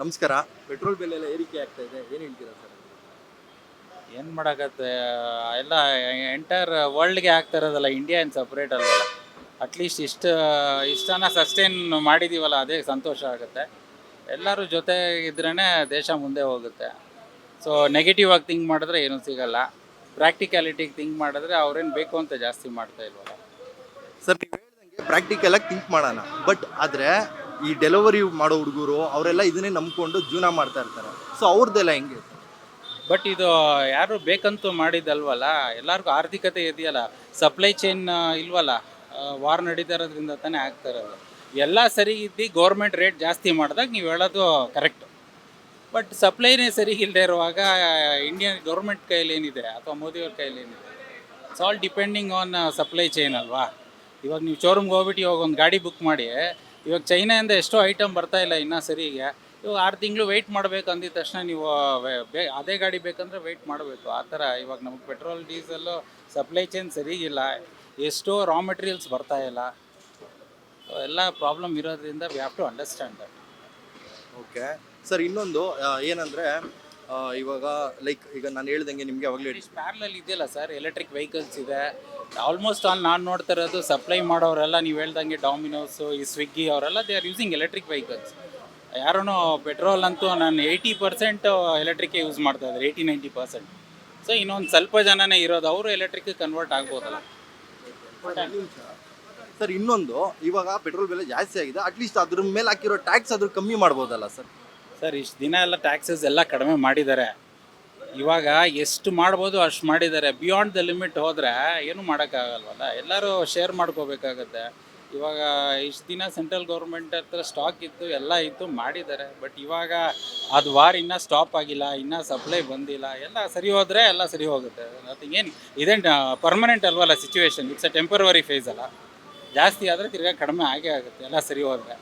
ನಮಸ್ಕಾರ. ಪೆಟ್ರೋಲ್ ಬೆಲೆ ಎಲ್ಲ ಏರಿಕೆ ಆಗ್ತಾ ಇದೆ, ಏನು ಹೇಳ್ತೀರಾ ಸರ್? ಏನು ಮಾಡೋಕ್ಕತ್ತೆ, ಎಲ್ಲ ಎಂಟೈರ್ ವರ್ಲ್ಡ್ಗೆ ಆಗ್ತಾ ಇರೋದಲ್ಲ, ಇಂಡಿಯಾ ಏನು ಸಪ್ರೇಟ್ ಅಲ್ವಲ್ಲ. ಅಟ್ಲೀಸ್ಟ್ ಇಷ್ಟನ್ನ ಸಸ್ಟೈನ್ ಮಾಡಿದ್ದೀವಲ್ಲ, ಅದೇ ಸಂತೋಷ ಆಗುತ್ತೆ. ಎಲ್ಲರೂ ಜೊತೆ ಇದ್ರೇ ದೇಶ ಮುಂದೆ ಹೋಗುತ್ತೆ. ಸೊ ನೆಗೆಟಿವ್ ಆಗಿ ಥಿಂಕ್ ಮಾಡಿದ್ರೆ ಏನೂ ಸಿಗಲ್ಲ. ಪ್ರಾಕ್ಟಿಕ್ಯಾಲಿಟಿಗೆ ಥಿಂಕ್ ಮಾಡಿದ್ರೆ ಅವ್ರೇನು ಬೇಕು ಅಂತ ಜಾಸ್ತಿ ಮಾಡ್ತಾ ಇಲ್ವಲ್ಲ. ಸರ್, ನೀವು ಹೇಳ್ದಂಗೆ ಪ್ರಾಕ್ಟಿಕಲ್ ಆಗಿ ಥಿಂಕ್ ಮಾಡೋಣ. ಬಟ್ ಆದರೆ ಈ ಡೆಲಿವರಿ ಮಾಡೋ ಹುಡುಗರು ಅವರೆಲ್ಲ ಇದನ್ನೇ ನಂಬ್ಕೊಂಡು ಜೀವನ ಮಾಡ್ತಾ ಇರ್ತಾರೆ. ಸೊ ಅವ್ರದ್ದೆಲ್ಲ ಹೆಂಗೆ? ಬಟ್ ಇದು ಯಾರು ಬೇಕಂತೂ ಮಾಡಿದ್ದಲ್ವಲ್ಲ, ಎಲ್ಲರಿಗೂ ಆರ್ಥಿಕತೆ ಇದೆಯಲ್ಲ, ಸಪ್ಲೈ ಚೈನ್ ಇಲ್ವಲ್ಲ, ವಾರ್ ನಡೀತಾ ಇರೋದ್ರಿಂದ ತಾನೇ ಆಗ್ತಾ ಇರೋದು. ಎಲ್ಲ ಸರಿ ಇದ್ದು ಗೌರ್ಮೆಂಟ್ ರೇಟ್ ಜಾಸ್ತಿ ಮಾಡಿದಾಗ ನೀವು ಹೇಳೋದು ಕರೆಕ್ಟು. ಬಟ್ ಸಪ್ಲೈನೇ ಸರಿಗಿಲ್ಲದೆ ಇರುವಾಗ ಇಂಡಿಯನ್ ಗೌರ್ಮೆಂಟ್ ಕೈಯಲ್ಲಿ ಏನಿದೆ ಅಥವಾ ಮೋದಿಯವ್ರ ಕೈಯಲ್ಲಿ ಏನಿದೆ? It's all depending on supply chain ಅಲ್ವಾ. ಇವಾಗ ನೀವು ಶೋರೂಮ್ಗೆ ಹೋಗ್ಬಿಟ್ಟು ಇವಾಗ ಒಂದು ಗಾಡಿ ಬುಕ್ ಮಾಡಿ, ಇವಾಗ ಚೈನಾಯಿಂದ ಎಷ್ಟೋ ಐಟಮ್ ಬರ್ತಾ ಇಲ್ಲ ಇನ್ನೂ ಸರಿಗೆ. ಇವಾಗ 6 ತಿಂಗಳು ವೆಯ್ಟ್ ಮಾಡಬೇಕು ಅಂದಿದ ತಕ್ಷಣ ನೀವು ಅದೇ ಗಾಡಿ ಬೇಕಂದರೆ ವೆಯ್ಟ್ ಮಾಡಬೇಕು. ಆ ಥರ ಇವಾಗ ನಮಗೆ ಪೆಟ್ರೋಲ್ ಡೀಸೆಲ್ಲು ಸಪ್ಲೈ ಚೈನ್ ಸರಿಗಿಲ್ಲ, ಎಷ್ಟೋ ರಾ ಮೆಟೀರಿಯಲ್ಸ್ ಬರ್ತಾ ಇಲ್ಲ. ಎಲ್ಲ ಪ್ರಾಬ್ಲಮ್ ಇರೋದ್ರಿಂದ we have to understand that. Okay sir, ಇನ್ನೊಂದು ಏನಂದರೆ ಇವಾಗ ಲೈಕ್ ಈಗ ನಾನು ಹೇಳ್ದಂಗೆ ನಿಮಗೆ ಅವಾಗಲೇ ಹೇಳಿ. ಪ್ಯಾರಲಲ್ ಇದೆಯಲ್ಲ ಸರ್, ಎಲೆಕ್ಟ್ರಿಕ್ ವೆಹಿಕಲ್ಸ್ ಇದೆ. ಆಲ್ಮೋಸ್ಟ್ ಆಲ್ ನಾನು ನೋಡ್ತಾ ಇರೋದು ಸಪ್ಲೈ ಮಾಡೋರೆಲ್ಲ ನೀವು ಹೇಳ್ದಂಗೆ ಡಾಮಿನೋಸು, ಈ ಸ್ವಿಗ್ಗಿ ಅವರೆಲ್ಲ they are using electric vehicles. ಯಾರೂ ಪೆಟ್ರೋಲ್ ಅಂತೂ ನಾನು 80% ಎಲೆಕ್ಟ್ರಿಕ್ಕೆ ಯೂಸ್ ಮಾಡ್ತಾ ಇದ್ದಾರೆ, 80-90%. ಸೊ ಇನ್ನೊಂದು ಸ್ವಲ್ಪ ಜನನೇ ಇರೋದು, ಅವರು ಎಲೆಕ್ಟ್ರಿಕ್ ಕನ್ವರ್ಟ್ ಆಗ್ಬೋದಲ್ಲ. ಸರ್, ಇನ್ನೊಂದು ಇವಾಗ ಪೆಟ್ರೋಲ್ ಬೆಲೆ ಜಾಸ್ತಿ ಆಗಿದೆ, ಅಟ್ಲೀಸ್ಟ್ ಅದ್ರ ಮೇಲೆ ಹಾಕಿರೋ ಟ್ಯಾಕ್ಸ್ ಆದರೂ ಕಮ್ಮಿ ಮಾಡ್ಬೋದಲ್ಲ ಸರ್? ಸರ್, ಇಷ್ಟು ದಿನ ಎಲ್ಲ ಟ್ಯಾಕ್ಸಸ್ ಎಲ್ಲ ಕಡಿಮೆ ಮಾಡಿದ್ದಾರೆ. ಇವಾಗ ಎಷ್ಟು ಮಾಡ್ಬೋದು ಅಷ್ಟು ಮಾಡಿದ್ದಾರೆ. ಬಿಯಾಂಡ್ ದ ಲಿಮಿಟ್ ಹೋದರೆ ಏನೂ ಮಾಡೋಕ್ಕಾಗಲ್ವಲ್ಲ, ಎಲ್ಲರೂ ಶೇರ್ ಮಾಡ್ಕೋಬೇಕಾಗತ್ತೆ. ಇವಾಗ ಇಷ್ಟು ದಿನ ಸೆಂಟ್ರಲ್ ಗೌರ್ಮೆಂಟ್ ಹತ್ರ ಸ್ಟಾಕ್ ಇತ್ತು, ಎಲ್ಲ ಇತ್ತು, ಮಾಡಿದ್ದಾರೆ. ಬಟ್ ಇವಾಗ ಅದು ವಾರ್ ಇನ್ನೂ ಸ್ಟಾಪ್ ಆಗಿಲ್ಲ, ಇನ್ನೂ ಸಪ್ಲೈ ಬಂದಿಲ್ಲ. ಎಲ್ಲ ಸರಿ ಹೋದರೆ ಎಲ್ಲ ಸರಿ ಹೋಗುತ್ತೆ. ನಥಿಂಗ್ ಏನು ಇದೇನು ಪರ್ಮನೆಂಟ್ ಅಲ್ವಲ್ಲ situation, it's a temporary phase ಅಲ್ಲ. ಜಾಸ್ತಿ ಆದರೆ ತಿರ್ಗಾ ಕಡಿಮೆ ಆಗೇ ಆಗುತ್ತೆ ಎಲ್ಲ ಸರಿ ಹೋದರೆ.